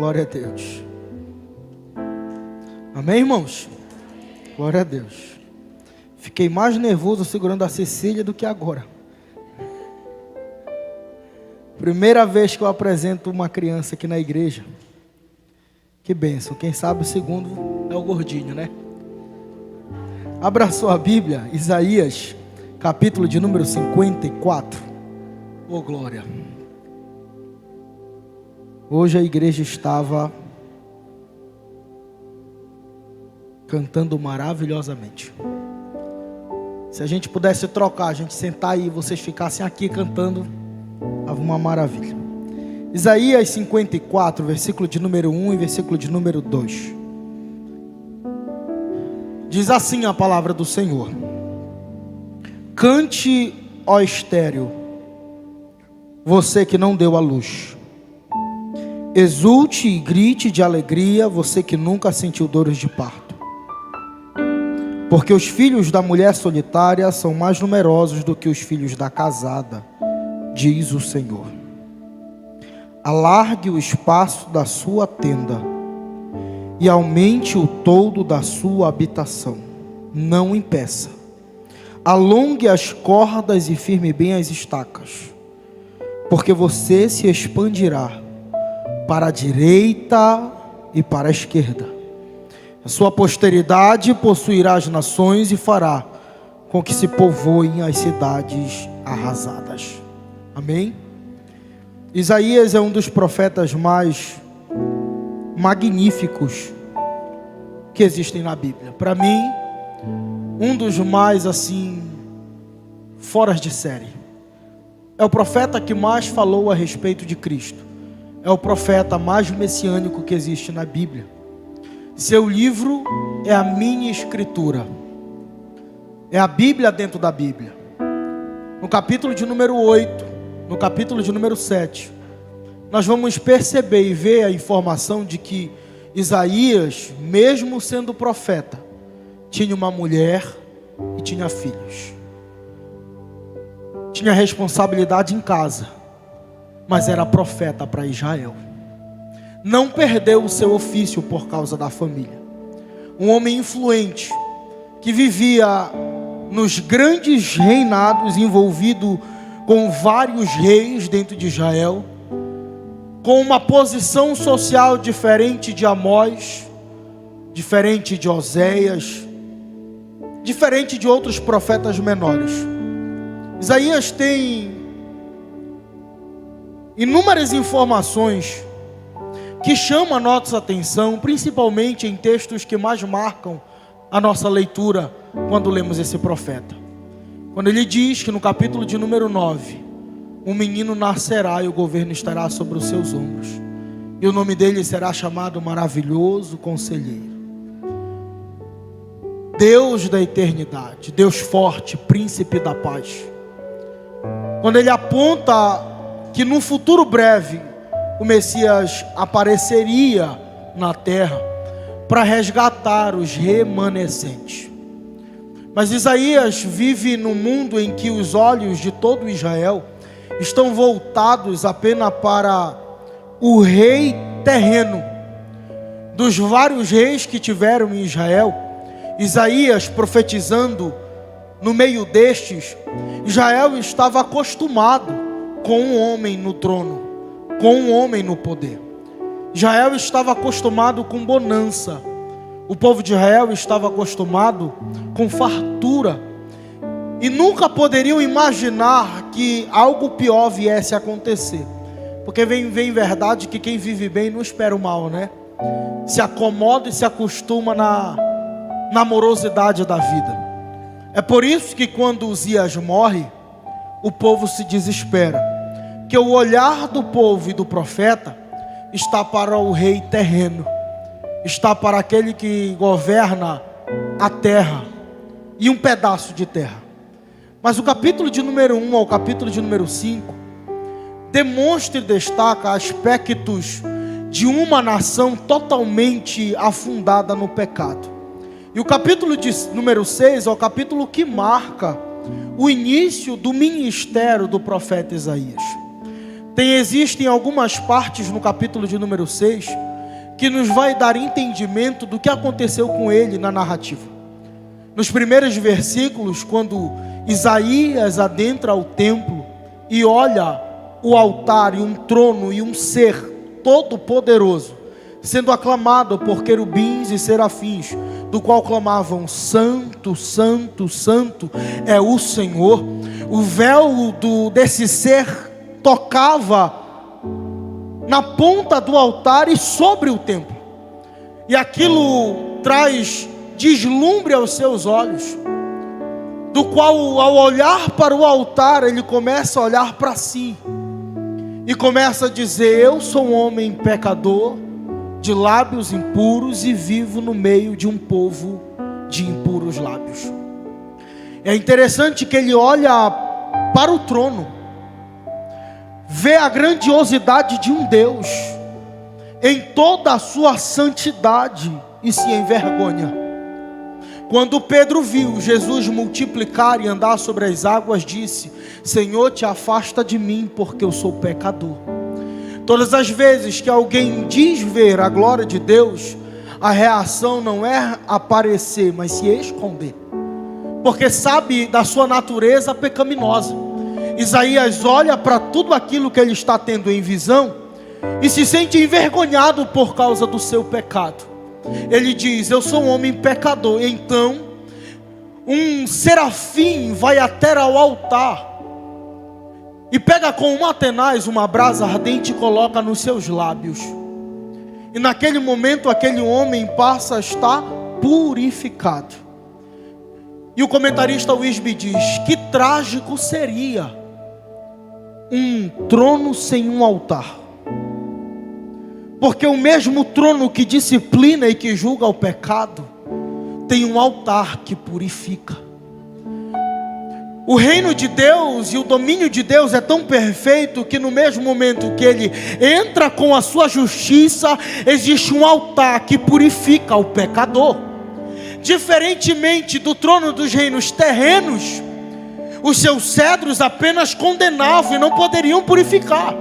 Glória a Deus. Amém, irmãos? Glória a Deus. Fiquei mais nervoso segurando a Cecília do que agora. Primeira vez que eu apresento uma criança aqui na igreja. Que bênção. Quem sabe o segundo é o gordinho, né? Abra sua Bíblia, Isaías, capítulo de número 54. Oh, glória. Hoje a igreja estava cantando maravilhosamente. Se a gente pudesse trocar, a gente sentar aí e vocês ficassem aqui cantando, tava uma maravilha. Isaías 54, versículo de número 1 e versículo de número 2. Diz assim a palavra do Senhor: Cante, ó estéril, você que não deu à luz. Exulte e grite de alegria, você que nunca sentiu dores de parto. Porque os filhos da mulher solitária são mais numerosos do que os filhos da casada, diz o Senhor. Alargue o espaço da sua tenda e aumente o toldo da sua habitação. Não impeça. Alongue as cordas e firme bem as estacas, porque você se expandirá para a direita e para a esquerda. A sua posteridade possuirá as nações e fará com que se povoem as cidades arrasadas. Amém? Isaías é um dos profetas mais magníficos que existem na Bíblia. Para mim, um dos mais assim, fora de série. É o profeta que mais falou a respeito de Cristo. É o profeta mais messiânico que existe na Bíblia. Seu livro é a minha escritura. É a Bíblia dentro da Bíblia. No capítulo de número 8, no capítulo de número 7, nós vamos perceber e ver a informação de que Isaías, mesmo sendo profeta, tinha uma mulher e tinha filhos. Tinha responsabilidade em casa, mas era profeta para Israel. Não perdeu o seu ofício por causa da família. Um homem influente, que vivia nos grandes reinados, envolvido com vários reis dentro de Israel, com uma posição social diferente de Amós, diferente de Oséias, diferente de outros profetas menores. Isaías tem inúmeras informações que chamam a nossa atenção, principalmente em textos que mais marcam a nossa leitura quando lemos esse profeta. Quando ele diz que no capítulo de número 9, um menino nascerá e o governo estará sobre os seus ombros, e o nome dele será chamado Maravilhoso Conselheiro, Deus da eternidade, Deus forte, Príncipe da paz. Quando ele aponta que no futuro breve o Messias apareceria na terra para resgatar os remanescentes. Mas Isaías vive num mundo em que os olhos de todo Israel estão voltados apenas para o rei terreno. Dos vários reis que tiveram em Israel, Isaías profetizando no meio destes, Israel estava acostumado com um homem no trono, com um homem no poder. Israel estava acostumado com bonança. O povo de Israel estava acostumado com fartura. E nunca poderiam imaginar que algo pior viesse a acontecer. Porque vem verdade que quem vive bem não espera o mal, né? Se acomoda e se acostuma na morosidade da vida. É por isso que quando Uzias morre, o povo se desespera. Que o olhar do povo e do profeta está para o rei terreno, está para aquele que governa a terra e um pedaço de terra. Mas o capítulo de número 1 ao capítulo de número 5 demonstra e destaca aspectos de uma nação totalmente afundada no pecado. E o capítulo de número 6 é o capítulo que marca o início do ministério do profeta Isaías. Existem algumas partes no capítulo de número 6 que nos vai dar entendimento do que aconteceu com ele na narrativa. Nos primeiros versículos, quando Isaías adentra o templo e olha o altar e um trono e um ser todo poderoso, sendo aclamado por querubins e serafins, do qual clamavam: Santo, Santo, Santo é o Senhor. O véu desse ser tocava na ponta do altar e sobre o templo, e aquilo traz deslumbre aos seus olhos, do qual, ao olhar para o altar, ele começa a olhar para si e começa a dizer: eu sou um homem pecador, de lábios impuros, e vivo no meio de um povo de impuros lábios. É interessante que ele olha para o trono, vê a grandiosidade de um Deus em toda a sua santidade e se envergonha. Quando Pedro viu Jesus multiplicar e andar sobre as águas, disse: Senhor, te afasta de mim, porque eu sou pecador. Todas as vezes que alguém diz ver a glória de Deus, a reação não é aparecer, mas se esconder, porque sabe da sua natureza pecaminosa. Isaías olha para tudo aquilo que ele está tendo em visão e se sente envergonhado por causa do seu pecado. Ele diz: eu sou um homem pecador. Então um serafim vai até ao altar e pega com uma tenaz uma brasa ardente e coloca nos seus lábios. E naquele momento aquele homem passa a estar purificado. E o comentarista Wisby diz: que trágico seria um trono sem um altar. Porque o mesmo trono que disciplina e que julga o pecado tem um altar que purifica. O reino de Deus e o domínio de Deus é tão perfeito que no mesmo momento que ele entra com a sua justiça, existe um altar que purifica o pecador. Diferentemente do trono dos reinos terrenos, os seus cedros apenas condenavam e não poderiam purificar.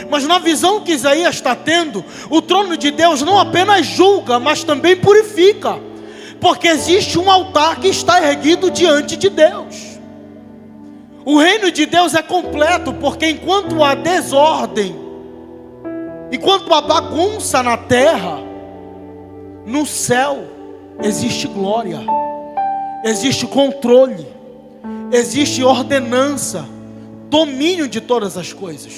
Mas na visão que Isaías está tendo, o trono de Deus não apenas julga, mas também purifica, porque existe um altar que está erguido diante de Deus. O reino de Deus é completo, porque enquanto há desordem, enquanto há bagunça na terra, no céu existe glória, existe controle, existe ordenança, domínio de todas as coisas.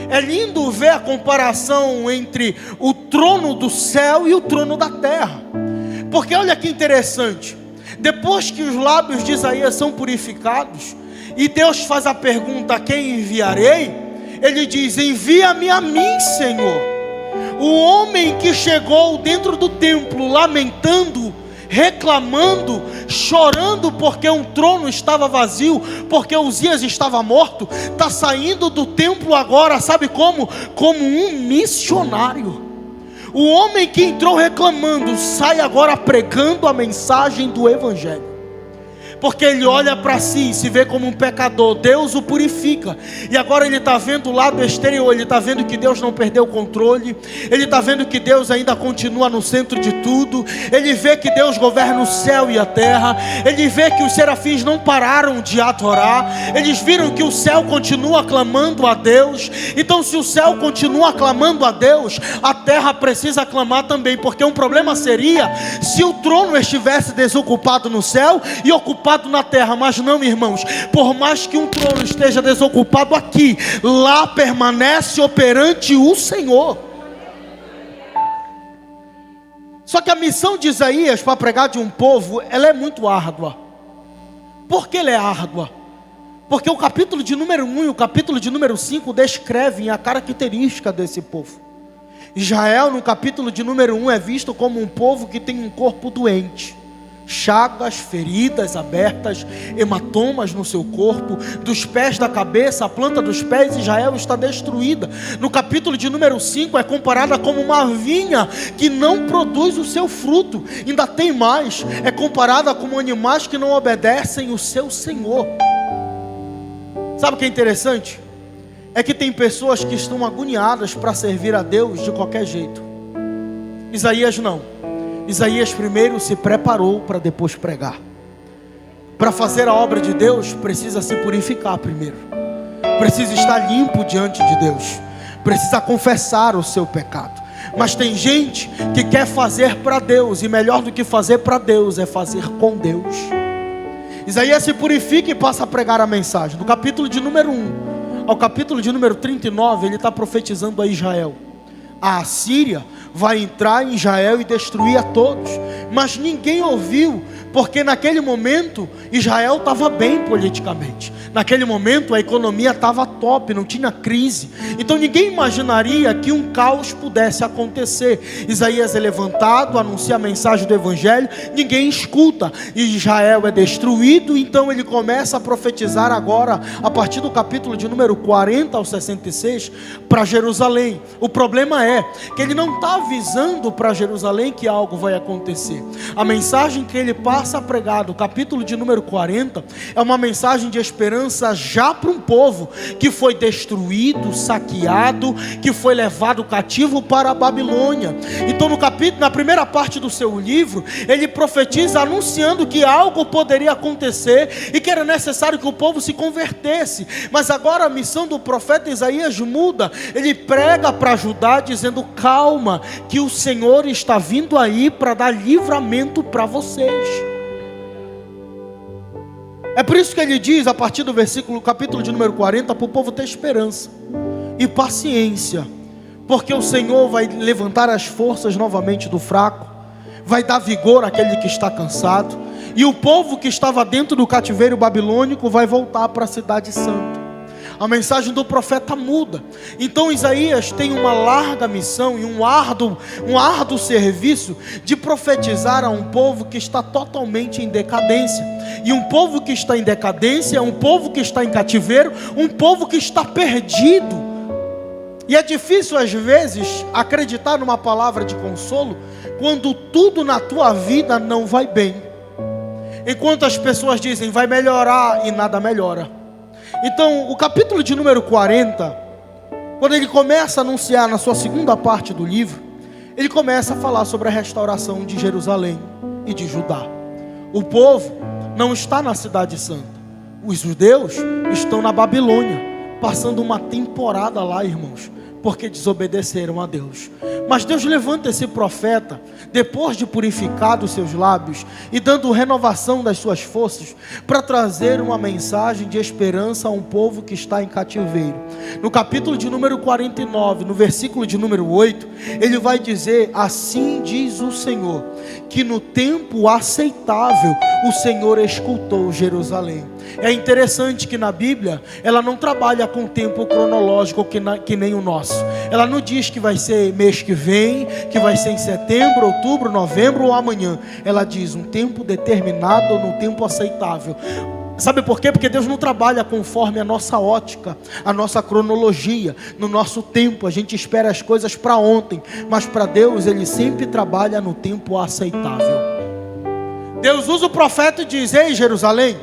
É lindo ver a comparação entre o trono do céu e o trono da terra, porque olha que interessante, depois que os lábios de Isaías são purificados, e Deus faz a pergunta: a quem enviarei? Ele diz: envia-me a mim, Senhor. O homem que chegou dentro do templo lamentando, reclamando, chorando porque um trono estava vazio, porque Uzias estava morto, está saindo do templo agora, sabe como? Como um missionário. O homem que entrou reclamando sai agora pregando a mensagem do Evangelho, porque ele olha para si e se vê como um pecador. Deus o purifica, e agora ele está vendo o lado exterior, ele está vendo que Deus não perdeu o controle, ele está vendo que Deus ainda continua no centro de tudo, ele vê que Deus governa o céu e a terra, ele vê que os serafins não pararam de adorar, eles viram que o céu continua clamando a Deus. Então se o céu continua clamando a Deus, a terra precisa clamar também, porque um problema seria se o trono estivesse desocupado no céu e ocupado na terra. Mas não, irmãos, por mais que um trono esteja desocupado aqui, lá permanece operante o Senhor. Só que a missão de Isaías para pregar de um povo, ela é muito árdua. Por que ela é árdua? Porque o capítulo de número 1 e o capítulo de número 5 descrevem a característica desse povo. Israel, no capítulo de número 1, é visto como um povo que tem um corpo doente, chagas, feridas abertas, hematomas no seu corpo, dos pés da cabeça, a planta dos pés. Israel está destruída. No capítulo de número 5 é comparada como uma vinha que não produz o seu fruto. Ainda tem mais, é comparada como animais que não obedecem o seu Senhor. Sabe o que é interessante? É que tem pessoas que estão agoniadas para servir a Deus de qualquer jeito. Isaías não. Isaías primeiro se preparou para depois pregar. Para fazer a obra de Deus, precisa se purificar primeiro. Precisa estar limpo diante de Deus. Precisa confessar o seu pecado. Mas tem gente que quer fazer para Deus, e melhor do que fazer para Deus é fazer com Deus. Isaías se purifica e passa a pregar a mensagem. Do capítulo de número 1 ao capítulo de número 39, ele está profetizando a Israel. A Assíria vai entrar em Israel e destruir a todos. Mas ninguém ouviu, porque naquele momento Israel estava bem politicamente. Naquele momento a economia estava top, não tinha crise. Então ninguém imaginaria que um caos pudesse acontecer. Isaías é levantado, anuncia a mensagem do Evangelho, ninguém escuta. Israel é destruído, então ele começa a profetizar agora, a partir do capítulo de número 40 ao 66, para Jerusalém. O problema é que ele não está avisando para Jerusalém que algo vai acontecer. A mensagem que ele passa a pregar, do capítulo de número 40, é uma mensagem de esperança já para um povo que foi destruído, saqueado, que foi levado cativo para a Babilônia. Então no capítulo, na primeira parte do seu livro, ele profetiza anunciando que algo poderia acontecer e que era necessário que o povo se convertesse. Mas agora a missão do profeta Isaías muda. Ele prega para Judá dizendo: calma, que o Senhor está vindo aí para dar livramento para vocês. É por isso que ele diz, a partir do capítulo de número 40, para o povo ter esperança e paciência, porque o Senhor vai levantar as forças novamente do fraco, vai dar vigor àquele que está cansado, e o povo que estava dentro do cativeiro babilônico vai voltar para a cidade santa. A mensagem do profeta muda. Então Isaías tem uma larga missão e um árduo serviço de profetizar a um povo que está totalmente em decadência. E um povo que está em decadência é um povo que está em cativeiro, um povo que está perdido. E é difícil às vezes acreditar numa palavra de consolo quando tudo na tua vida não vai bem. Enquanto as pessoas dizem vai melhorar e nada melhora. Então, o capítulo de número 40, quando ele começa a anunciar na sua segunda parte do livro, ele começa a falar sobre a restauração de Jerusalém e de Judá. O povo não está na cidade santa. Os judeus estão na Babilônia, passando uma temporada lá, irmãos, porque desobedeceram a Deus. Mas Deus levanta esse profeta, depois de purificar os seus lábios e dando renovação das suas forças, para trazer uma mensagem de esperança a um povo que está em cativeiro. No capítulo de número 49, no versículo de número 8, ele vai dizer: assim diz o Senhor, que no tempo aceitável o Senhor escutou Jerusalém. É interessante que na Bíblia, ela não trabalha com tempo cronológico que nem o nosso. Ela não diz que vai ser mês que vem, que vai ser em setembro, outubro, novembro ou amanhã. Ela diz um tempo determinado no tempo aceitável. Sabe por quê? Porque Deus não trabalha conforme a nossa ótica, a nossa cronologia, no nosso tempo. A gente espera as coisas para ontem, mas para Deus Ele sempre trabalha no tempo aceitável. Deus usa o profeta e diz: ei Jerusalém,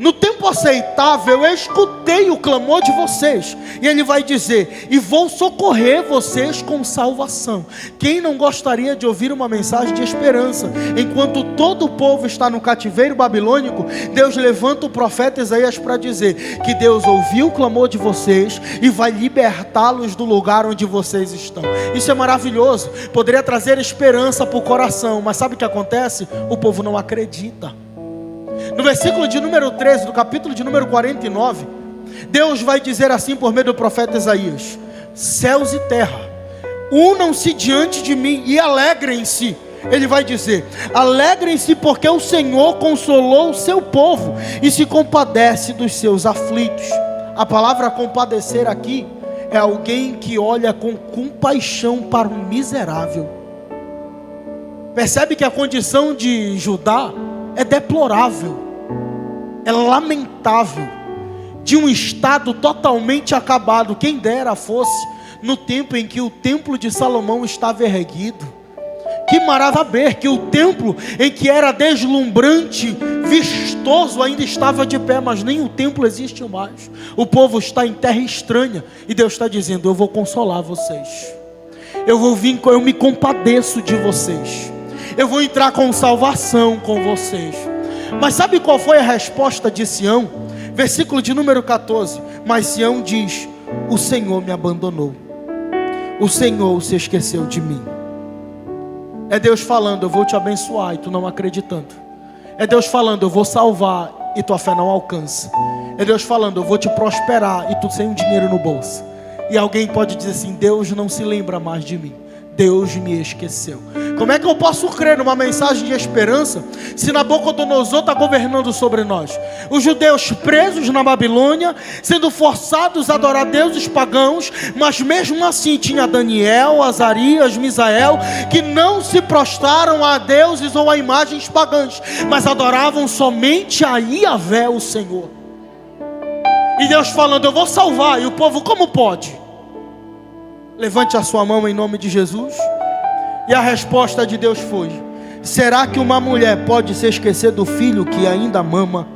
no tempo aceitável eu escutei o clamor de vocês. E ele vai dizer: e vou socorrer vocês com salvação. Quem não gostaria de ouvir uma mensagem de esperança? Enquanto todo o povo está no cativeiro babilônico, Deus levanta o profeta Isaías para dizer que Deus ouviu o clamor de vocês e vai libertá-los do lugar onde vocês estão. Isso é maravilhoso, poderia trazer esperança para o coração, mas sabe o que acontece? O povo não acredita. No versículo de número 13, do capítulo de número 49, Deus vai dizer assim por meio do profeta Isaías: céus e terra, unam-se diante de mim e alegrem-se. Ele vai dizer: alegrem-se porque o Senhor consolou o seu povo e se compadece dos seus aflitos. A palavra compadecer aqui é alguém que olha com compaixão para o miserável. Percebe que a condição de Judá é deplorável, é lamentável, de um estado totalmente acabado. Quem dera fosse no tempo em que o templo de Salomão estava erguido. Que maravilha saber que o templo em que era deslumbrante, vistoso, ainda estava de pé, mas nem o templo existe mais. O povo está em terra estranha e Deus está dizendo: eu vou consolar vocês. Eu vou vir, eu me compadeço de vocês. Eu vou entrar com salvação com vocês. Mas sabe qual foi a resposta de Sião? Versículo de número 14. Mas Sião diz: o Senhor me abandonou. O Senhor se esqueceu de mim. É Deus falando: eu vou te abençoar, e tu não acreditando. É Deus falando: eu vou salvar, e tua fé não alcança. É Deus falando: eu vou te prosperar, e tu sem um dinheiro no bolso. E alguém pode dizer assim: Deus não se lembra mais de mim. Deus me esqueceu. Como é que eu posso crer numa mensagem de esperança se Nabucodonosor está governando sobre nós? Os judeus presos na Babilônia, sendo forçados a adorar deuses pagãos, mas mesmo assim tinha Daniel, Azarias, Misael, que não se prostraram a deuses ou a imagens pagãs, mas adoravam somente a Yahvé, o Senhor. E Deus falando: eu vou salvar. E o povo: como pode? Levante a sua mão em nome de Jesus. E a resposta de Deus foi: será que uma mulher pode se esquecer do filho que ainda mama,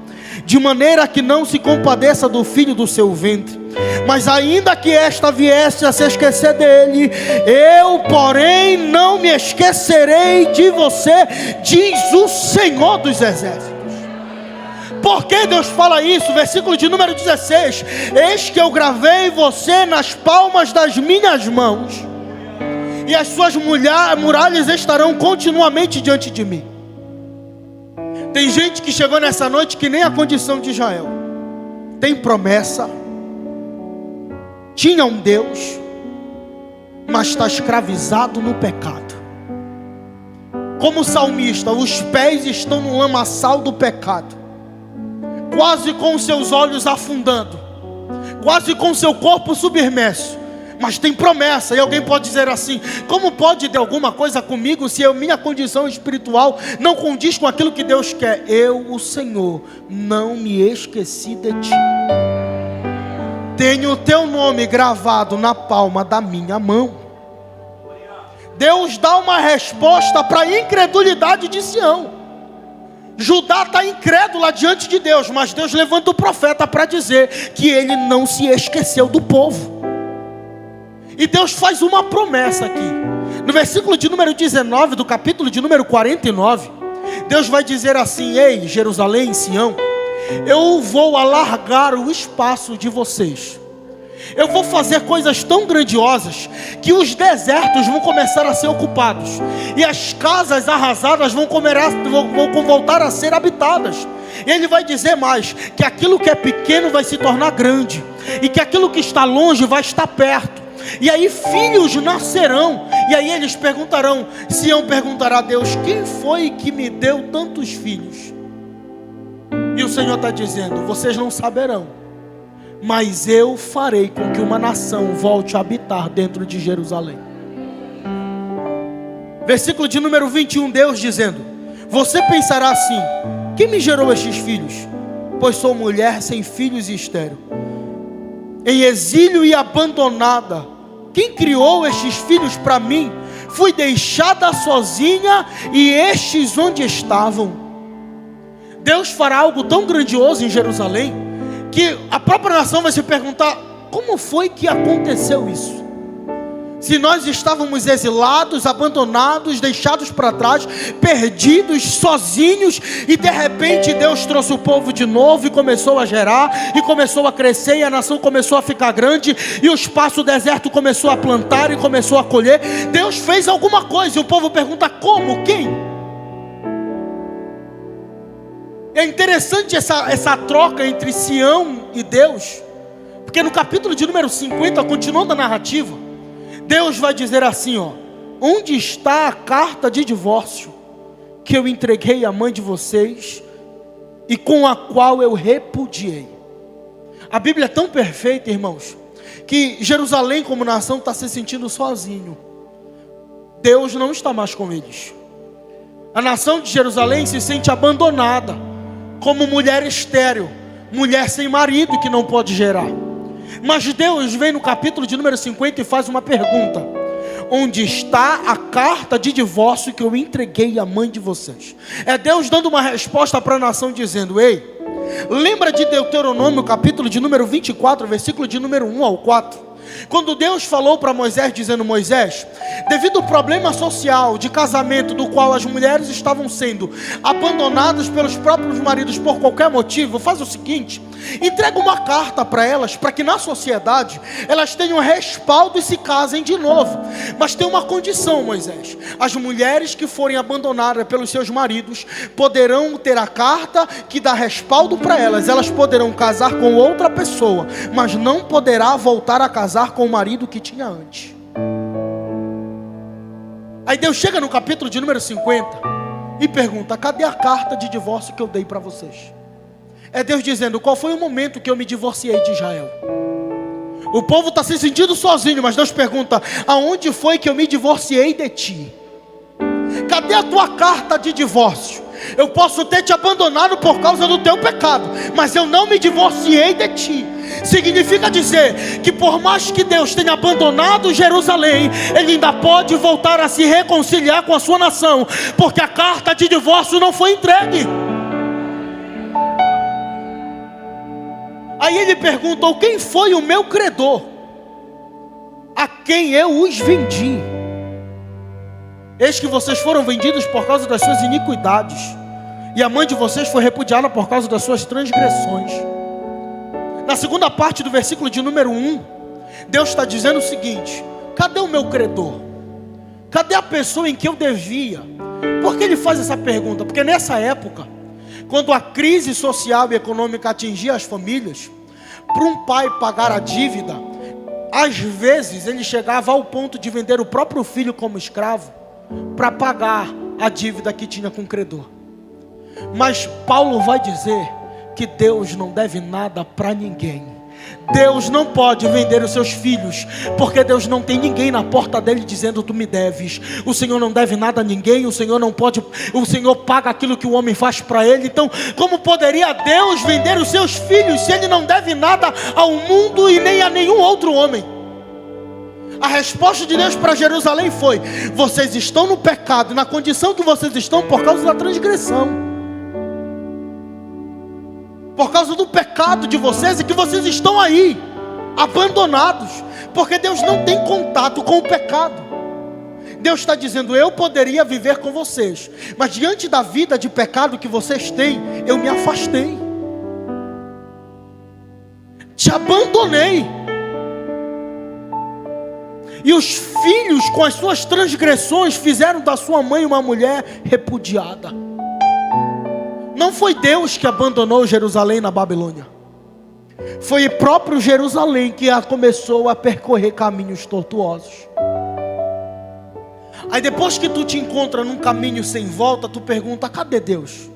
de maneira que não se compadeça do filho do seu ventre? Mas ainda que esta viesse a se esquecer dele, eu porém não me esquecerei de você, diz o Senhor dos Exércitos. Por que Deus fala isso? Versículo de número 16: eis que eu gravei você nas palmas das minhas mãos, e as suas muralhas estarão continuamente diante de mim. Tem gente que chegou nessa noite que nem a condição de Israel. Tem promessa, tinha um Deus, mas está escravizado no pecado. Como o salmista, os pés estão no lamaçal do pecado, quase com seus olhos afundando, quase com seu corpo submerso. Mas tem promessa. E alguém pode dizer assim: como pode ter alguma coisa comigo se a minha condição espiritual não condiz com aquilo que Deus quer? Eu, o Senhor, não me esqueci de ti. Tenho o teu nome gravado na palma da minha mão. Deus dá uma resposta para a incredulidade de Sião. Judá está incrédula diante de Deus, mas Deus levanta o profeta para dizer que ele não se esqueceu do povo. E Deus faz uma promessa aqui. No versículo de número 19 do capítulo de número 49, Deus vai dizer assim: ei, Jerusalém, Sião, eu vou alargar o espaço de vocês. Eu vou fazer coisas tão grandiosas que os desertos vão começar a ser ocupados, e as casas arrasadas vão voltar a ser habitadas. E ele vai dizer mais: que aquilo que é pequeno vai se tornar grande, e que aquilo que está longe vai estar perto. E aí filhos nascerão. E aí eles perguntarão, Sião perguntará a Deus: quem foi que me deu tantos filhos? E o Senhor está dizendo: vocês não saberão, mas eu farei com que uma nação volte a habitar dentro de Jerusalém. Versículo de número 21, Deus dizendo: você pensará assim: quem me gerou estes filhos? Pois sou mulher sem filhos e estéril, em exílio e abandonada. Quem criou estes filhos para mim? Fui deixada sozinha, e estes onde estavam? Deus fará algo tão grandioso em Jerusalém, que a própria nação vai se perguntar: como foi que aconteceu isso? Se nós estávamos exilados, abandonados, deixados para trás, perdidos, sozinhos, e de repente Deus trouxe o povo de novo e começou a gerar, e começou a crescer, e a nação começou a ficar grande, e o espaço deserto começou a plantar e começou a colher. Deus fez alguma coisa, e o povo pergunta: como? Quem? É interessante essa troca entre Sião e Deus, porque no capítulo de número 50, continuando a narrativa, Deus vai dizer assim: ó, onde está a carta de divórcio que eu entreguei à mãe de vocês e com a qual eu repudiei? A Bíblia é tão perfeita, irmãos, que Jerusalém como nação está se sentindo sozinho. Deus não está mais com eles. A nação de Jerusalém se sente abandonada, como mulher estéril, mulher sem marido que não pode gerar. Mas Deus vem no capítulo de número 50 e faz uma pergunta: onde está a carta de divórcio que eu entreguei à mãe de vocês? É Deus dando uma resposta para a nação dizendo: ei, lembra de Deuteronômio, capítulo de número 24, versículo de número 1 ao 4? quando Deus falou para Moisés, dizendo: Moisés, devido ao problema social de casamento, do qual as mulheres estavam sendo abandonadas pelos próprios maridos por qualquer motivo, faz o seguinte: entrega uma carta para elas, para que na sociedade elas tenham respaldo e se casem de novo. Mas tem uma condição, Moisés: as mulheres que forem abandonadas pelos seus maridos poderão ter a carta que dá respaldo para elas. Elas poderão casar com outra pessoa, mas não poderá voltar a casar com o marido que tinha antes. Aí Deus chega no capítulo de número 50 e pergunta: cadê a carta de divórcio que eu dei para vocês? É Deus dizendo: qual foi o momento que eu me divorciei de Israel? O povo está se sentindo sozinho, mas Deus pergunta: aonde foi que eu me divorciei de ti? Cadê a tua carta de divórcio? Eu posso ter te abandonado por causa do teu pecado, mas eu não me divorciei de ti. Significa dizer que por mais que Deus tenha abandonado Jerusalém, Ele ainda pode voltar a se reconciliar com a sua nação, porque a carta de divórcio não foi entregue. Aí Ele perguntou: quem foi o meu credor, a quem eu os vendi? Eis que vocês foram vendidos por causa das suas iniquidades, e a mãe de vocês foi repudiada por causa das suas transgressões. Na segunda parte do versículo de número 1, Deus está dizendo o seguinte: cadê o meu credor? Cadê a pessoa em que eu devia? Por que Ele faz essa pergunta? Porque nessa época, quando a crise social e econômica atingia as famílias, para um pai pagar a dívida, às vezes ele chegava ao ponto de vender o próprio filho como escravo para pagar a dívida que tinha com o credor. Mas Paulo vai dizer que Deus não deve nada para ninguém. Deus não pode vender os seus filhos, porque Deus não tem ninguém na porta dele dizendo: tu me deves. O Senhor não deve nada a ninguém. O Senhor não pode, o Senhor paga aquilo que o homem faz para ele. Então, como poderia Deus vender os seus filhos se Ele não deve nada ao mundo e nem a nenhum outro homem? A resposta de Deus para Jerusalém foi: vocês estão no pecado, na condição que vocês estão por causa da transgressão, por causa do pecado de vocês, e que vocês estão aí, abandonados, porque Deus não tem contato com o pecado. Deus está dizendo: eu poderia viver com vocês, mas diante da vida de pecado que vocês têm, eu me afastei, te abandonei. E os filhos, com as suas transgressões, fizeram da sua mãe uma mulher repudiada. Não foi Deus que abandonou Jerusalém na Babilônia. Foi o próprio Jerusalém que começou a percorrer caminhos tortuosos. Aí depois que tu te encontra num caminho sem volta, tu pergunta: cadê Deus?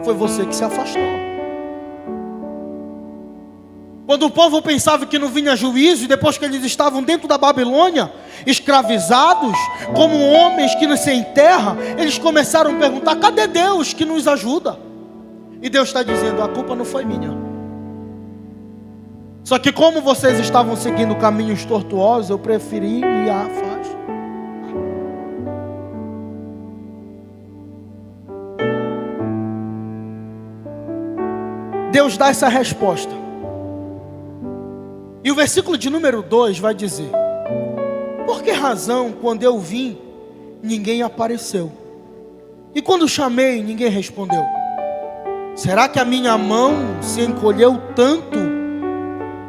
Foi você que se afastou. Quando o povo pensava que não vinha juízo, e depois que eles estavam dentro da Babilônia, escravizados, como homens que não têm terra, eles começaram a perguntar: cadê Deus que nos ajuda? E Deus está dizendo: a culpa não foi minha. Só que como vocês estavam seguindo caminhos tortuosos, eu preferi me afastar. Deus dá essa resposta. E o versículo de número 2 vai dizer: por que razão, quando eu vim, ninguém apareceu? E quando chamei, ninguém respondeu? Será que a minha mão se encolheu tanto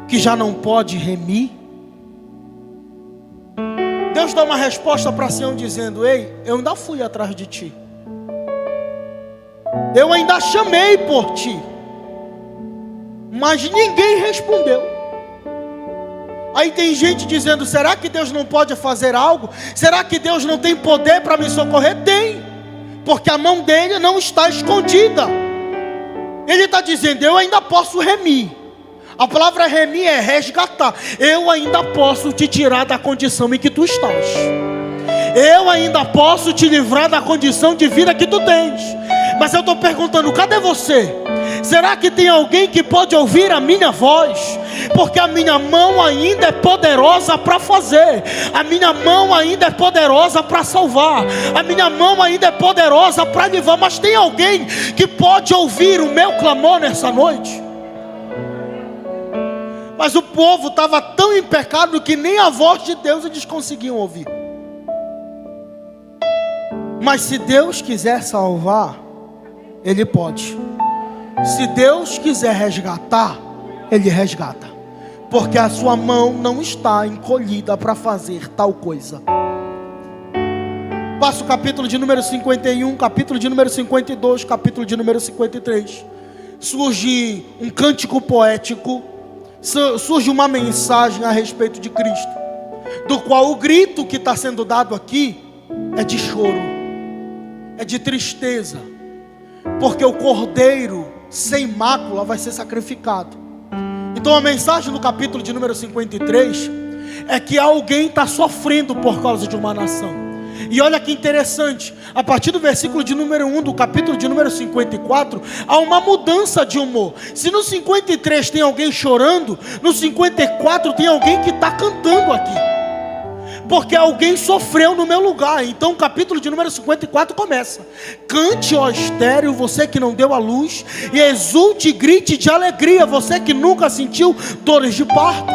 que já não pode remir? Deus dá uma resposta para Sião dizendo: ei, eu ainda fui atrás de ti, eu ainda chamei por ti, mas ninguém respondeu. Aí tem gente dizendo: será que Deus não pode fazer algo? Será que Deus não tem poder para me socorrer? Tem, porque a mão dele não está escondida. Ele está dizendo: eu ainda posso remir. A palavra remir é resgatar. Eu ainda posso te tirar da condição em que tu estás. Eu ainda posso te livrar da condição de vida que tu tens. Mas eu estou perguntando: cadê você? Será que tem alguém que pode ouvir a minha voz? Porque a minha mão ainda é poderosa para fazer. A minha mão ainda é poderosa para salvar. A minha mão ainda é poderosa para livrar. Mas tem alguém que pode ouvir o meu clamor nessa noite? Mas o povo estava tão em pecado que nem a voz de Deus eles conseguiam ouvir. Mas se Deus quiser salvar, Ele pode. Se Deus quiser resgatar, Ele resgata. Porque a sua mão não está encolhida para fazer tal coisa. Passa o capítulo de número 51, capítulo de número 52, capítulo de número 53. Surge um cântico poético, surge uma mensagem a respeito de Cristo, do qual o grito que está sendo dado aqui é de choro, é de tristeza, porque o cordeiro sem mácula vai ser sacrificado. Então a mensagem no capítulo de número 53 é que alguém está sofrendo por causa de uma nação. E olha que interessante, a partir do versículo de número 1 do capítulo de número 54, há uma mudança de humor. Se no 53 tem alguém chorando, no 54 tem alguém que está cantando aqui, porque alguém sofreu no meu lugar. Então o capítulo de número 54 começa: cante, ó estéril, você que não deu à luz, e exulte e grite de alegria, você que nunca sentiu dores de parto.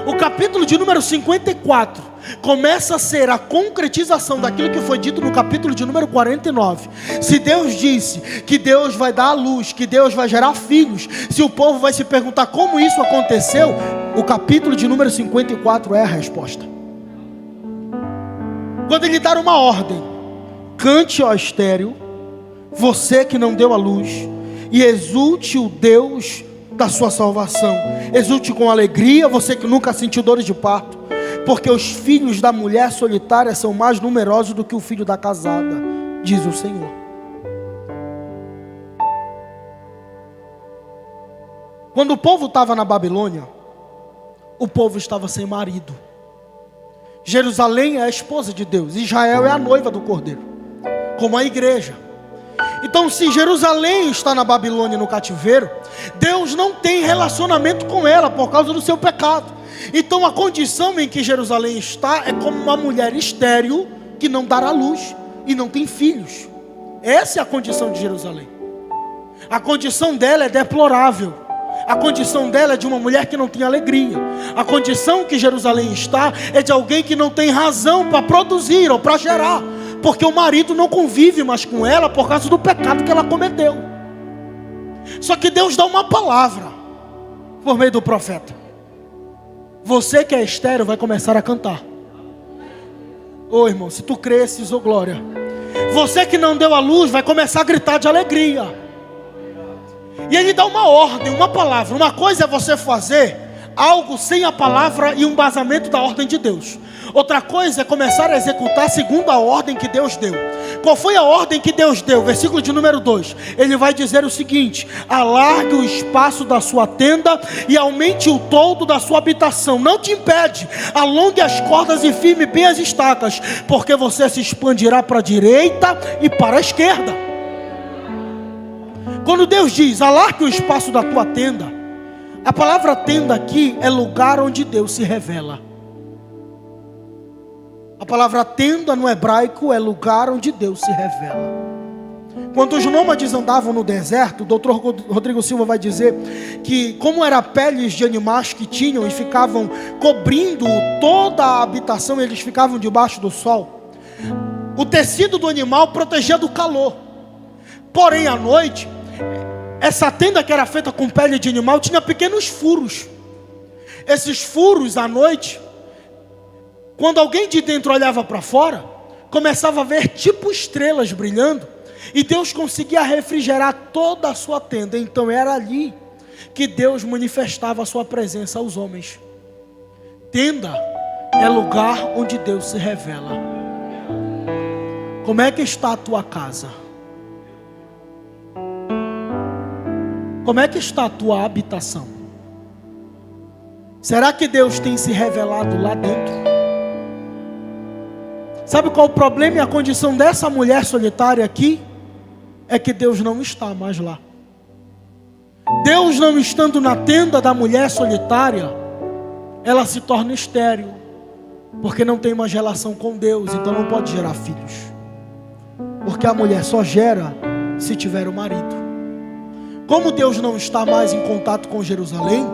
O capítulo de número 54 começa a ser a concretização daquilo que foi dito no capítulo de número 49. Se Deus disse que Deus vai dar a luz, que Deus vai gerar filhos, se o povo vai se perguntar como isso aconteceu, o capítulo de número 54 é a resposta. Quando ele dá uma ordem: cante, ó estéril, você que não deu a luz, e exulte o Deus da sua salvação, exulte com alegria, você que nunca sentiu dores de parto, porque os filhos da mulher solitária são mais numerosos do que o filho da casada, diz o Senhor. Quando o povo estava na Babilônia, o povo estava sem marido. Jerusalém é a esposa de Deus, Israel é a noiva do Cordeiro, como a igreja. Então, se Jerusalém está na Babilônia, no cativeiro, Deus não tem relacionamento com ela por causa do seu pecado. Então a condição em que Jerusalém está é como uma mulher estéril que não dará luz e não tem filhos. Essa é a condição de Jerusalém. A condição dela é deplorável. A condição dela é de uma mulher que não tem alegria. A condição que Jerusalém está é de alguém que não tem razão para produzir ou para gerar, porque o marido não convive mais com ela por causa do pecado que ela cometeu. Só que Deus dá uma palavra por meio do profeta: você que é estéril vai começar a cantar. Ô irmão, se tu cresces, ô glória. Você que não deu a luz vai começar a gritar de alegria. E ele dá uma ordem, uma palavra. Uma coisa é você fazer algo sem a palavra e um embasamento da ordem de Deus. Outra coisa é começar a executar segundo a ordem que Deus deu. Qual foi a ordem que Deus deu? Versículo de número 2. Ele vai dizer o seguinte: alargue o espaço da sua tenda e aumente o toldo da sua habitação. Não te impede, alongue as cordas e firme bem as estacas, porque você se expandirá para a direita e para a esquerda. Quando Deus diz alargue o espaço da tua tenda, a palavra tenda aqui é lugar onde Deus se revela. A palavra tenda no hebraico é lugar onde Deus se revela. Quando os nômades andavam no deserto, o doutor Rodrigo Silva vai dizer que, como eram peles de animais que tinham e ficavam cobrindo toda a habitação, eles ficavam debaixo do sol, o tecido do animal protegia do calor. Porém, à noite, essa tenda que era feita com pele de animal tinha pequenos furos. Esses furos à noite, quando alguém de dentro olhava para fora, começava a ver tipo estrelas brilhando, e Deus conseguia refrigerar toda a sua tenda. Então era ali que Deus manifestava a sua presença aos homens. Tenda é lugar onde Deus se revela. Como é que está a tua casa? Como é que está a tua habitação? Será que Deus tem se revelado lá dentro? Sabe qual o problema e a condição dessa mulher solitária aqui? É que Deus não está mais lá. Deus não estando na tenda da mulher solitária, ela se torna estéril, porque não tem mais relação com Deus, então não pode gerar filhos. Porque a mulher só gera se tiver o marido. Como Deus não está mais em contato com Jerusalém,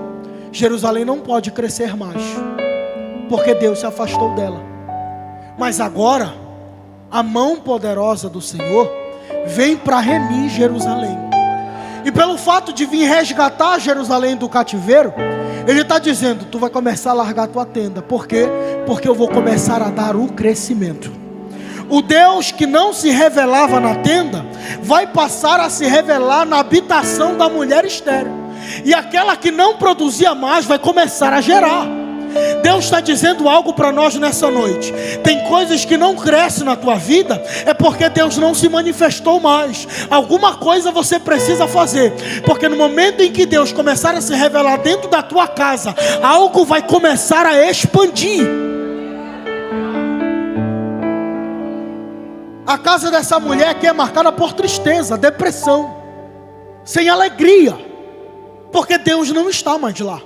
Jerusalém não pode crescer mais, porque Deus se afastou dela. Mas agora, a mão poderosa do Senhor vem para remir Jerusalém. E pelo fato de vir resgatar Jerusalém do cativeiro, Ele está dizendo: tu vai começar a largar a tua tenda. Por quê? Porque eu vou começar a dar o crescimento. O Deus que não se revelava na tenda, vai passar a se revelar na habitação da mulher estéril. E aquela que não produzia mais, vai começar a gerar. Deus está dizendo algo para nós nessa noite. Tem coisas que não crescem na tua vida, é porque Deus não se manifestou mais. Alguma coisa você precisa fazer, porque no momento em que Deus começar a se revelar dentro da tua casa, algo vai começar a expandir. A casa dessa mulher aqui é marcada por tristeza, depressão, sem alegria, porque Deus não está mais lá.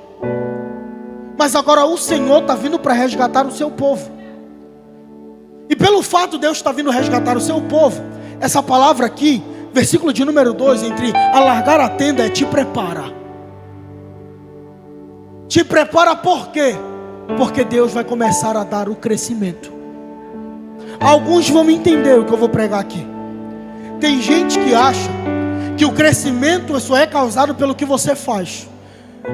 Mas agora o Senhor está vindo para resgatar o seu povo. E pelo fato de Deus estar vindo resgatar o seu povo, essa palavra aqui, versículo de número 2, entre alargar a tenda, é te prepara. Te prepara por quê? Porque Deus vai começar a dar o crescimento. Alguns vão entender o que eu vou pregar aqui. Tem gente que acha que o crescimento só é causado pelo que você faz.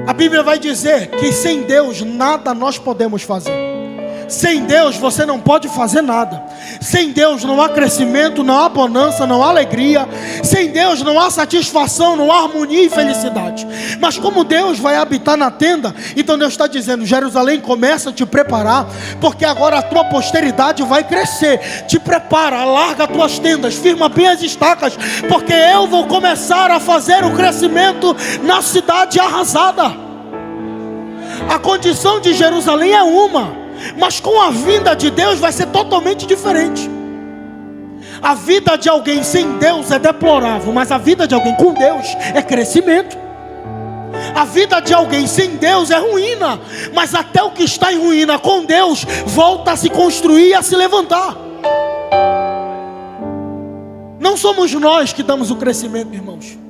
A Bíblia vai dizer que sem Deus nada nós podemos fazer. Sem Deus você não pode fazer nada. Sem Deus não há crescimento, não há bonança, não há alegria. Sem Deus não há satisfação, não há harmonia e felicidade. Mas como Deus vai habitar na tenda, então Deus está dizendo: Jerusalém, começa a te preparar, porque agora a tua posteridade vai crescer. Te prepara, alarga as tuas tendas, firma bem as estacas, porque eu vou começar a fazer o crescimento na cidade arrasada. A condição de Jerusalém é uma, mas com a vinda de Deus vai ser totalmente diferente. A vida de alguém sem Deus é deplorável, mas a vida de alguém com Deus é crescimento. A vida de alguém sem Deus é ruína, mas até o que está em ruína com Deus volta a se construir e a se levantar. Não somos nós que damos o crescimento, irmãos.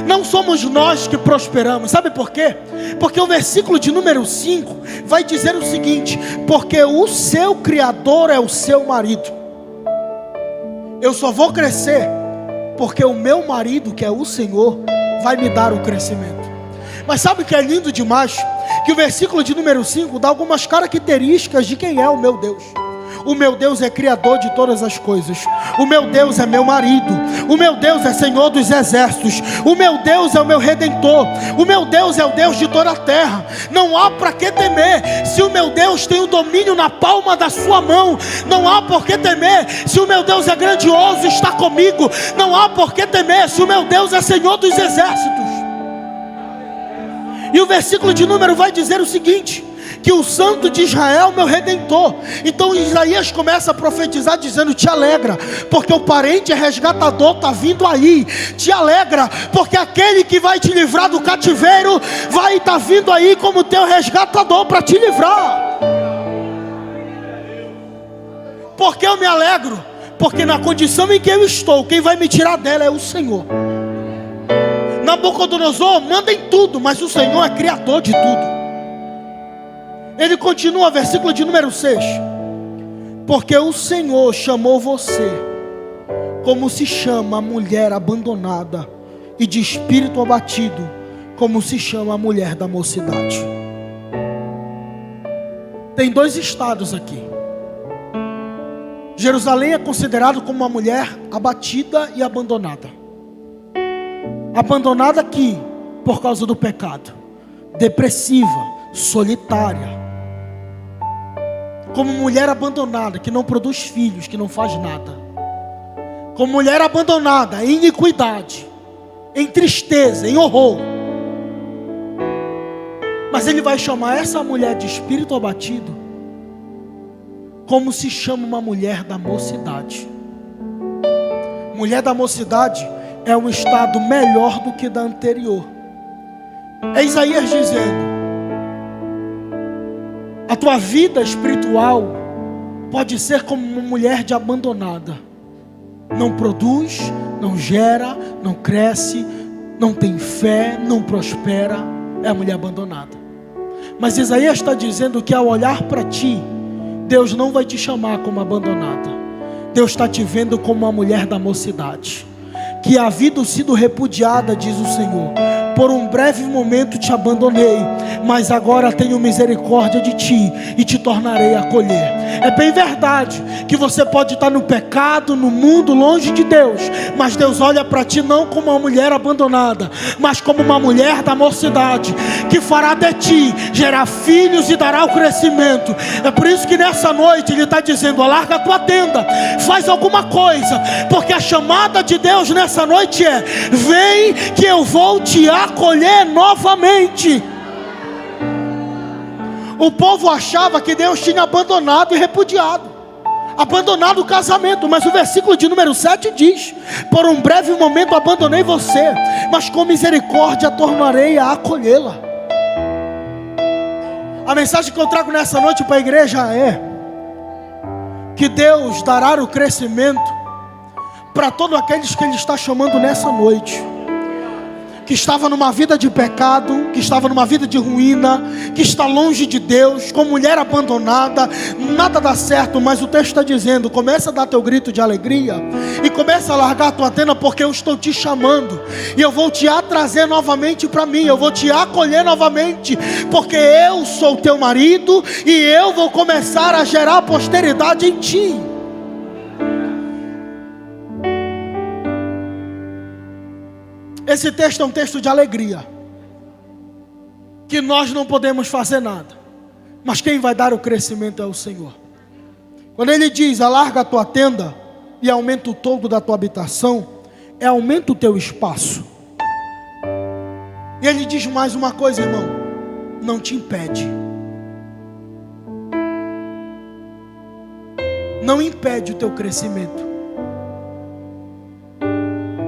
Não somos nós que prosperamos. Sabe por quê? Porque o versículo de número 5 vai dizer o seguinte: porque o seu Criador é o seu marido. Eu só vou crescer porque o meu marido, que é o Senhor, vai me dar o crescimento. Mas sabe o que é lindo demais? Que o versículo de número 5 dá algumas características de quem é o meu Deus. O meu Deus é criador de todas as coisas. O meu Deus é meu marido. O meu Deus é Senhor dos exércitos. O meu Deus é o meu redentor. O meu Deus é o Deus de toda a terra. Não há para que temer se o meu Deus tem o domínio na palma da sua mão. Não há por que temer se o meu Deus é grandioso e está comigo. Não há por que temer se o meu Deus é Senhor dos exércitos. E o versículo de número vai dizer o seguinte: que o Santo de Israel, meu Redentor. Então Isaías começa a profetizar dizendo: te alegra, porque o parente resgatador está vindo aí. Te alegra, porque aquele que vai te livrar do cativeiro vai estar vindo aí como teu resgatador para te livrar. Por que eu me alegro? Porque na condição em que eu estou, quem vai me tirar dela é o Senhor. Nabucodonosor manda em tudo, mas o Senhor é criador de tudo. Ele continua, versículo de número 6. Porque o Senhor chamou você, como se chama a mulher abandonada, e de espírito abatido, como se chama a mulher da mocidade. Tem dois estados aqui. Jerusalém é considerado como uma mulher abatida e abandonada. Abandonada aqui por causa do pecado, depressiva, solitária, como mulher abandonada que não produz filhos, que não faz nada, como mulher abandonada em iniquidade, em tristeza, em horror. Mas ele vai chamar essa mulher de espírito abatido, como se chama uma mulher da mocidade. Mulher da mocidade é um estado melhor do que da anterior. É Isaías dizendo: a tua vida espiritual pode ser como uma mulher de abandonada. Não produz, não gera, não cresce, não tem fé, não prospera. É a mulher abandonada. Mas Isaías está dizendo que ao olhar para ti, Deus não vai te chamar como abandonada. Deus está te vendo como uma mulher da mocidade, que havia sido repudiada, diz o Senhor. Por um breve momento te abandonei, mas agora tenho misericórdia de ti e te tornarei a acolher. É bem verdade que você pode estar no pecado, no mundo, longe de Deus, mas Deus olha para ti não como uma mulher abandonada, mas como uma mulher da mocidade, que fará de ti gerar filhos e dará o crescimento. É por isso que nessa noite Ele está dizendo: alarga a tua tenda, faz alguma coisa, porque a chamada de Deus nessa noite é: vem que eu vou te acolher novamente. O povo achava que Deus tinha abandonado e repudiado, abandonado o casamento, mas o versículo de número 7 diz: por um breve momento abandonei você, mas com misericórdia tornarei a acolhê-la. A mensagem que eu trago nessa noite para a igreja é que Deus dará o crescimento para todos aqueles que Ele está chamando nessa noite, que estava numa vida de pecado, que estava numa vida de ruína, que está longe de Deus, como mulher abandonada, nada dá certo. Mas o texto está dizendo: começa a dar teu grito de alegria e começa a largar a tua tenda, porque eu estou te chamando e eu vou te trazer novamente para mim, eu vou te acolher novamente, porque eu sou teu marido e eu vou começar a gerar posteridade em ti. Esse texto é um texto de alegria, que nós não podemos fazer nada, mas quem vai dar o crescimento é o Senhor. Quando Ele diz: alarga a tua tenda e aumenta o todo da tua habitação, aumenta o teu espaço. E Ele diz mais uma coisa, irmão: não te impede. Não impede o teu crescimento.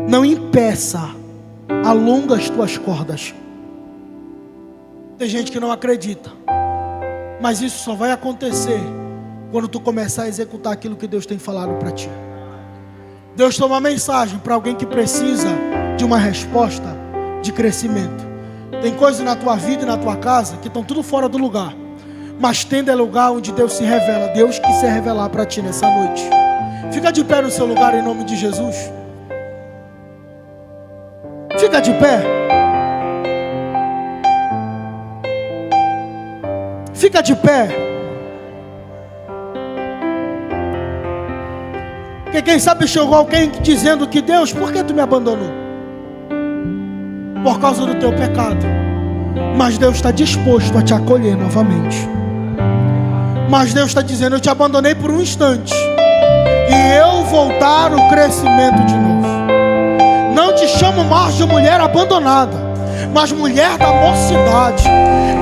Não impeça. Alonga as tuas cordas. Tem gente que não acredita, mas isso só vai acontecer quando tu começar a executar aquilo que Deus tem falado para ti. Deus tem uma mensagem para alguém que precisa de uma resposta de crescimento. Tem coisas na tua vida e na tua casa que estão tudo fora do lugar, mas tenda é lugar onde Deus se revela. Deus quis se revelar para ti nessa noite. Fica de pé no seu lugar em nome de Jesus. Fica de pé. Fica de pé. Porque quem sabe chegou alguém dizendo que: Deus, por que tu me abandonou? Por causa do teu pecado. Mas Deus está disposto a te acolher novamente. Mas Deus está dizendo: eu te abandonei por um instante e eu vou dar o crescimento de novo. Não te chamo mais de mulher abandonada, mas mulher da mocidade,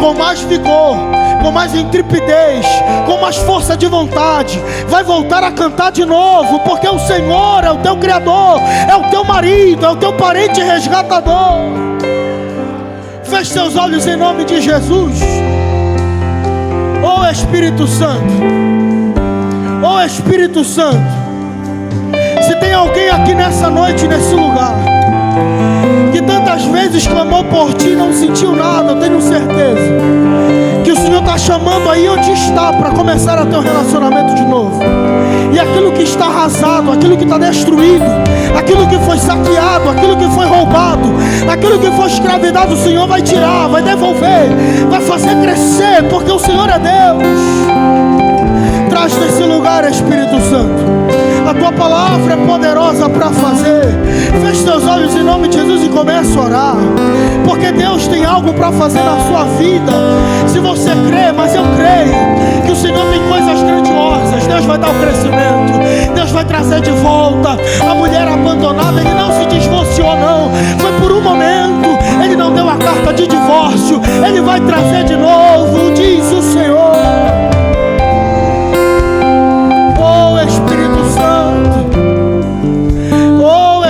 com mais vigor, com mais intrepidez, com mais força de vontade. Vai voltar a cantar de novo, porque o Senhor é o teu Criador, é o teu marido, é o teu parente resgatador. Feche seus olhos em nome de Jesus. Ó Espírito Santo, ó Espírito Santo, se tem alguém aqui nessa noite, nesse lugar, que tantas vezes clamou por ti e não sentiu nada, eu tenho certeza que o Senhor está chamando aí onde está para começar a ter um relacionamento de novo. E aquilo que está arrasado, aquilo que está destruído, aquilo que foi saqueado, aquilo que foi roubado, aquilo que foi escravidade, o Senhor vai tirar, vai devolver, vai fazer crescer, porque o Senhor é Deus. Traz nesse lugar, Espírito Santo. A tua palavra é poderosa para fazer. Feche teus olhos em nome de Jesus e comece a orar, porque Deus tem algo para fazer na sua vida. Se você crê, mas eu creio que o Senhor tem coisas grandiosas. Deus vai dar o crescimento, Deus vai trazer de volta a mulher abandonada. Ele não se divorciou, não, foi por um momento. Ele não deu a carta de divórcio, Ele vai trazer de novo, diz o Senhor.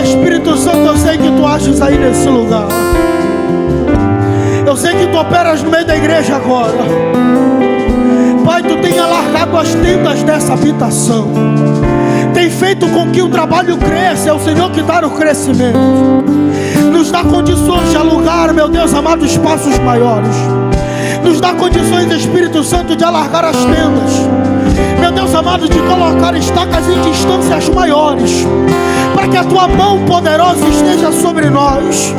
Espírito Santo, eu sei que tu ages aí nesse lugar. Eu sei que tu operas no meio da igreja agora. Pai, tu tem alargado as tendas dessa habitação, tem feito com que o trabalho cresça. É o Senhor que dá o crescimento. Nos dá condições de alugar, meu Deus amado, espaços maiores. Nos dá condições, Espírito Santo, de alargar as tendas, meu Deus amado, de colocar estacas em distâncias maiores, para que a tua mão poderosa esteja sobre nós,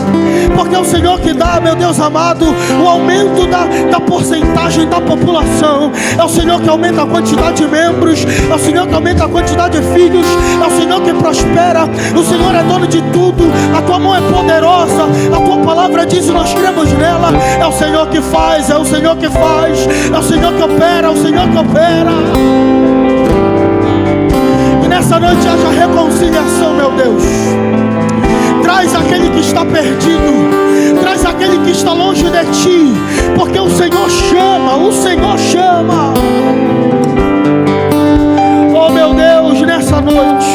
porque é o Senhor que dá, meu Deus amado, o aumento da porcentagem da população. É o Senhor que aumenta a quantidade de membros, é o Senhor que aumenta a quantidade de filhos, é o Senhor que prospera. O Senhor é dono de tudo, a tua mão é poderosa, a tua palavra diz e nós cremos nela. É o Senhor que faz, é o Senhor que faz, é o Senhor que opera, é o Senhor que opera. Que nessa noite haja reconciliação, meu Deus. Traz aquele que está perdido, traz aquele que está longe de ti, porque o Senhor chama, o Senhor chama. Oh meu Deus, nessa noite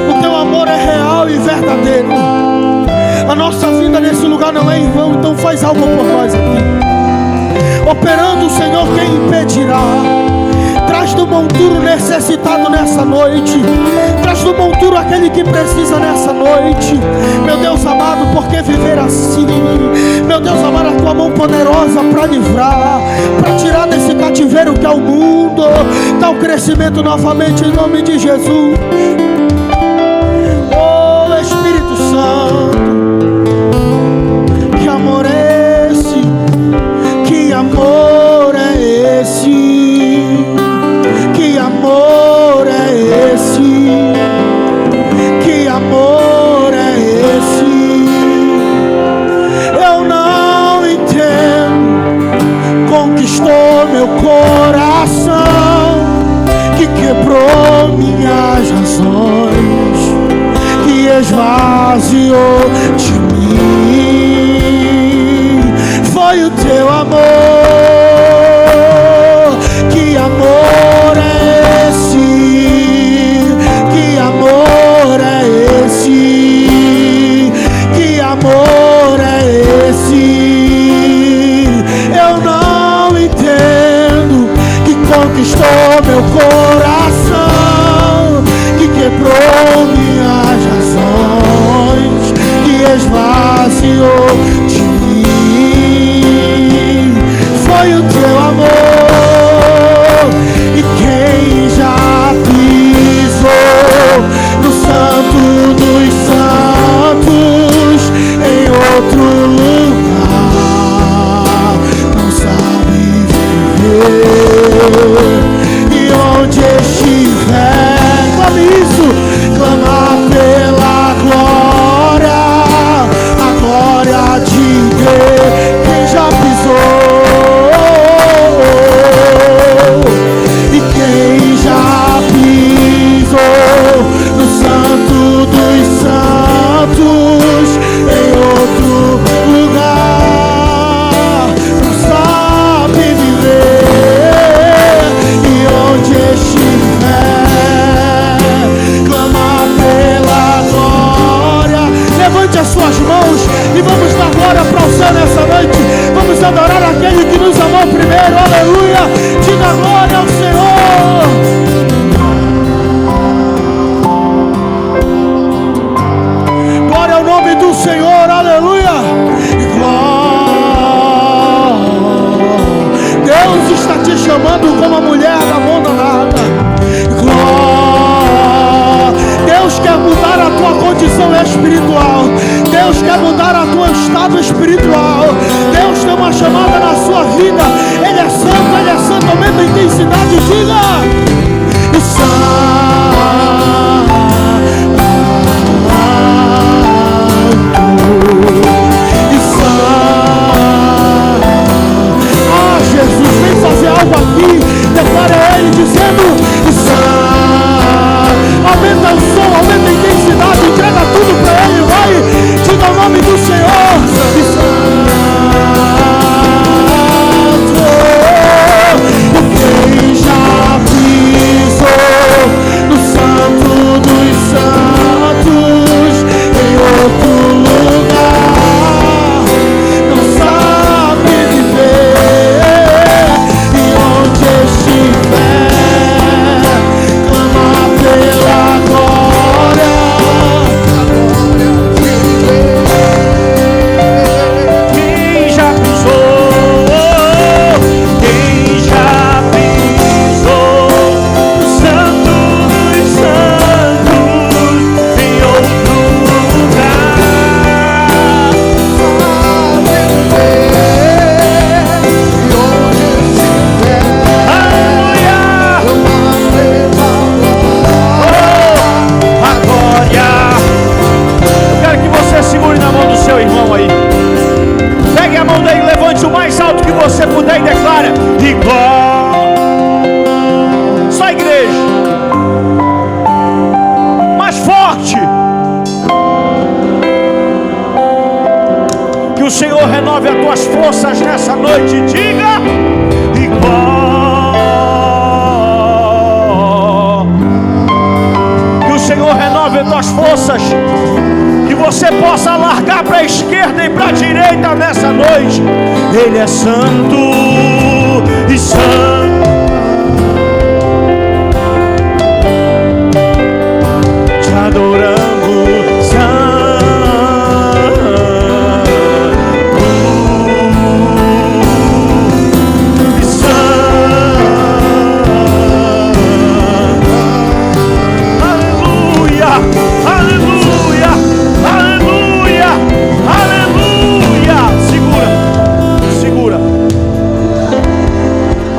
o teu amor é real e verdadeiro. A nossa vida nesse lugar não é em vão, então faz algo por nós aqui. Operando, Senhor, quem impedirá? Traz do monturo necessitado nessa noite, traz do monturo aquele que precisa nessa noite, meu Deus amado, porque viver assim, meu Deus amado, a tua mão poderosa para livrar, para tirar desse cativeiro que é o mundo, dá o crescimento novamente em nome de Jesus. Oh Espírito Santo, que amor é esse? Que amor é esse? Que amor é esse? Que amor é esse? Eu não entendo. Conquistou meu coração, que quebrou minhas razões, que esvaziou de mim. Foi o teu amor. Que amor é esse? Que amor é esse? Que amor é esse? Eu não entendo. Que conquistou meu coração, que quebrou minhas razões, que esvaziou de mim. Foi o teu amor. E quem já pisou no santo dos santos, em outro lugar, não sabe viver. E onde Senhor renove as tuas forças nessa noite. Diga: igual. Que o Senhor renove as tuas forças. Que você possa largar para a esquerda e para a direita nessa noite. Ele é santo e santo. Te adoramos, santo.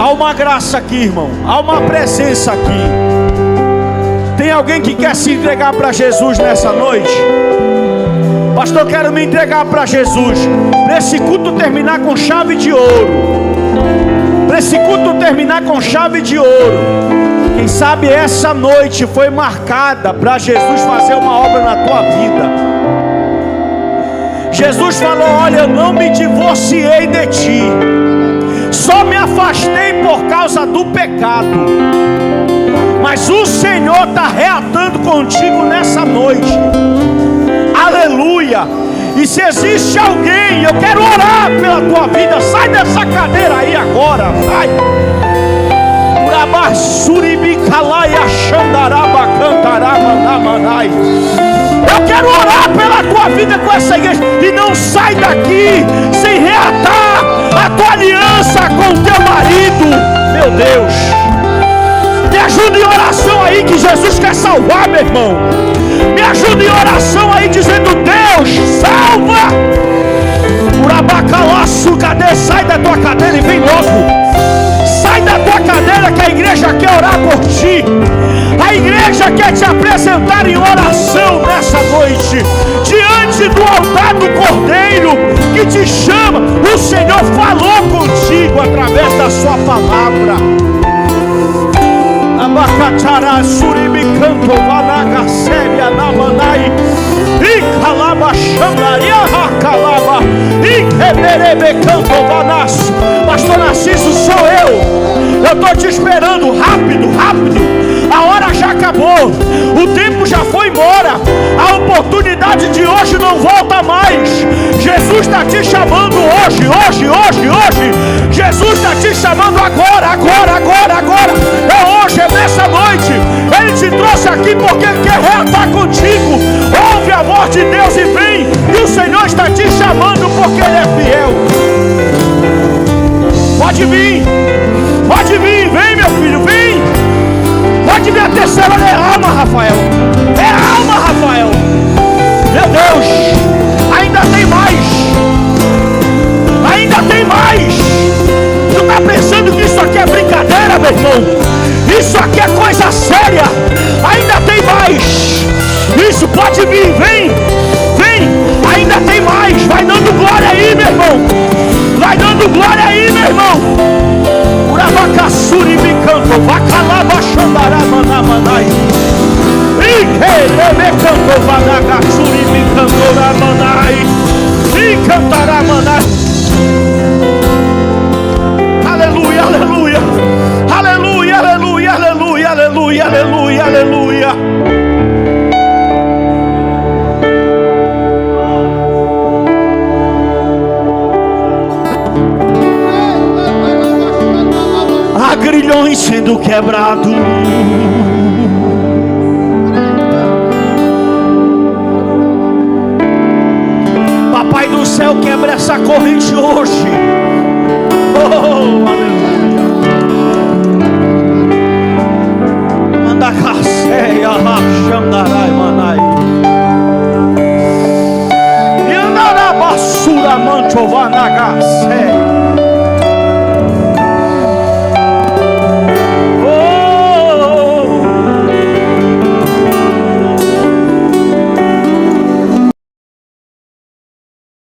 Há uma graça aqui, irmão. Há uma presença aqui. Tem alguém que quer se entregar para Jesus nessa noite? Pastor, eu quero me entregar para Jesus. Para esse culto terminar com chave de ouro. Para esse culto terminar com chave de ouro. Quem sabe essa noite foi marcada para Jesus fazer uma obra na tua vida. Jesus falou: olha, eu não me divorciei de ti, só me afastei por causa do pecado. Mas o Senhor está reatando contigo nessa noite. Aleluia. E se existe alguém, eu quero orar pela tua vida. Sai dessa cadeira aí agora. Sai. Eu quero orar pela tua vida com essa igreja. E não sai daqui sem reatar a tua aliança com o teu marido. Meu Deus, me ajuda em oração aí, que Jesus quer salvar, meu irmão. Me ajuda em oração aí, dizendo: Deus, salva. Urabacalaço, cadê? Sai da tua cadeira e vem logo. Sai da tua cadeira, que a igreja quer orar por ti. A igreja quer te apresentar em oração nessa noite, diante do altar do Cordeiro que te chama. O Senhor falou contigo através da sua palavra. Abacatara suribicanto vanagasebe anamanai icalaba xandaria racalaba iqueberebecanto vanas. Pastor Narciso, sou eu estou te esperando. Rápido, rápido, a hora já acabou, o tempo já foi embora, a oportunidade de hoje não volta mais. Jesus está te chamando hoje. Jesus está te chamando agora. É hoje, é nessa noite. Ele te trouxe aqui porque Ele quer reatar contigo. Ouve a voz de Deus e vem. E o Senhor está te chamando porque Ele é fiel. Pode vir, vem meu filho, vem. Pode vir, a terceira é alma, Rafael. É alma, Rafael. Meu Deus, ainda tem mais. Tu está pensando que isso aqui é brincadeira, meu irmão? Isso aqui é coisa séria. Ainda tem mais. Isso, pode vir, vem. Ainda tem mais. Vai dando glória aí, meu irmão. Uravacassuri me canto, vacalaba xandará manamanai. Iquereme canto, vanagassuri me cantorá manai. E cantará manai. Aleluia, aleluia. Aleluia, aleluia, aleluia, aleluia, aleluia, aleluia. Há grilhões sendo quebrados. Papai do céu, quebra essa corrente hoje. Oh, aleluia. Manda caceia, xandarai, manai. E andará basura, mancho, vanagaceia.